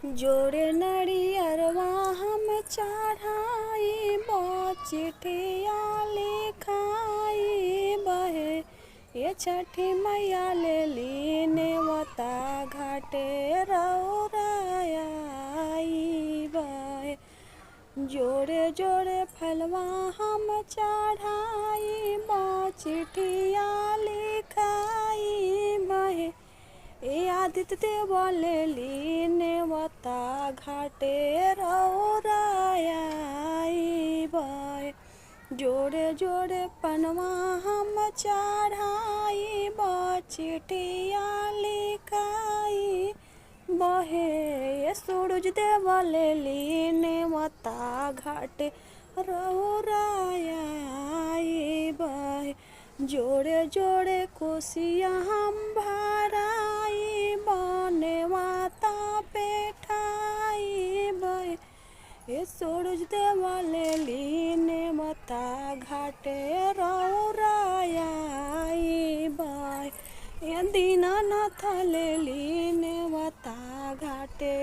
जोड़े नरियरवा हम चढ़ाई चिट्ठिया लिखाई बहे ये छठी मैया ले ली नेवता घाटे रौराई बहे। जोड़े जोड़े फलवा हम चढ़ाई चिट्ठिया लिखाई बहे ए आदित्य देव ले ली नेवता घाटे रौराई बहे। जोड़े जोड़े पनवा हम चढ़ाई चिट्ठिया लिखाई बहे ये सूरज देव ले ली नेवता घाटे रौराई बहे। जोड़े जोड़े कोसिया हम भराई नेवता पेठाई बहे ये सूरज देव ले ली नेवता घाटे रौराई बहे। ये दीनानाथ ले ली नेवता घाटे